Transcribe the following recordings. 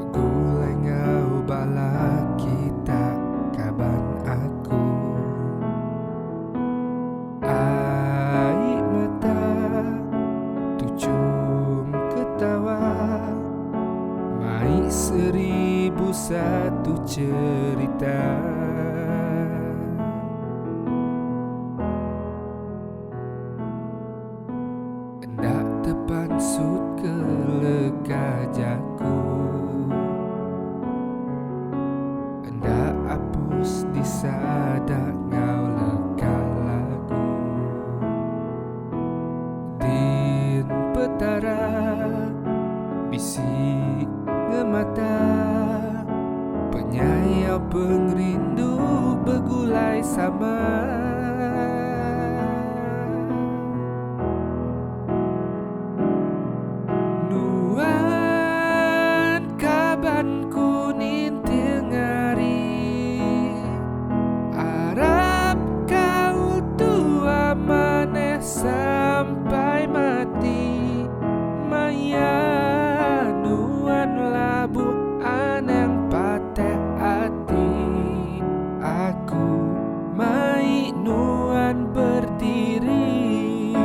Aku lengau bala kita kaban aku air mata tucum ketawa mai 1001 cerita hendak tepan sud ke lekajaku hendak hapus di sadak ngau leka lagu din petara bisik ngemata penyayau pengrindu begulai sama nuan kabanku nintil ngari harap kau tua maneh sampai mati maya nuan labu aneng pateh hati aku mai nuan berdiri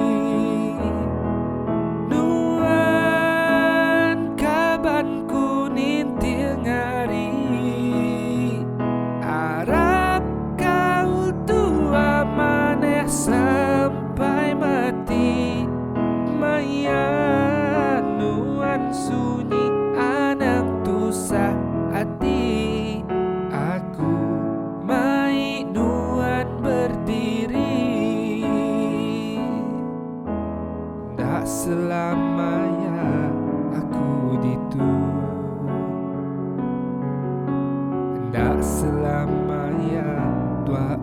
nuan kabanku nintil ngari harap kau tua maneh sampai mati maya nuan sunyi anak tusah hati aku mai nuan berdiri ndak selamanya aku ditu ndak selamanya tua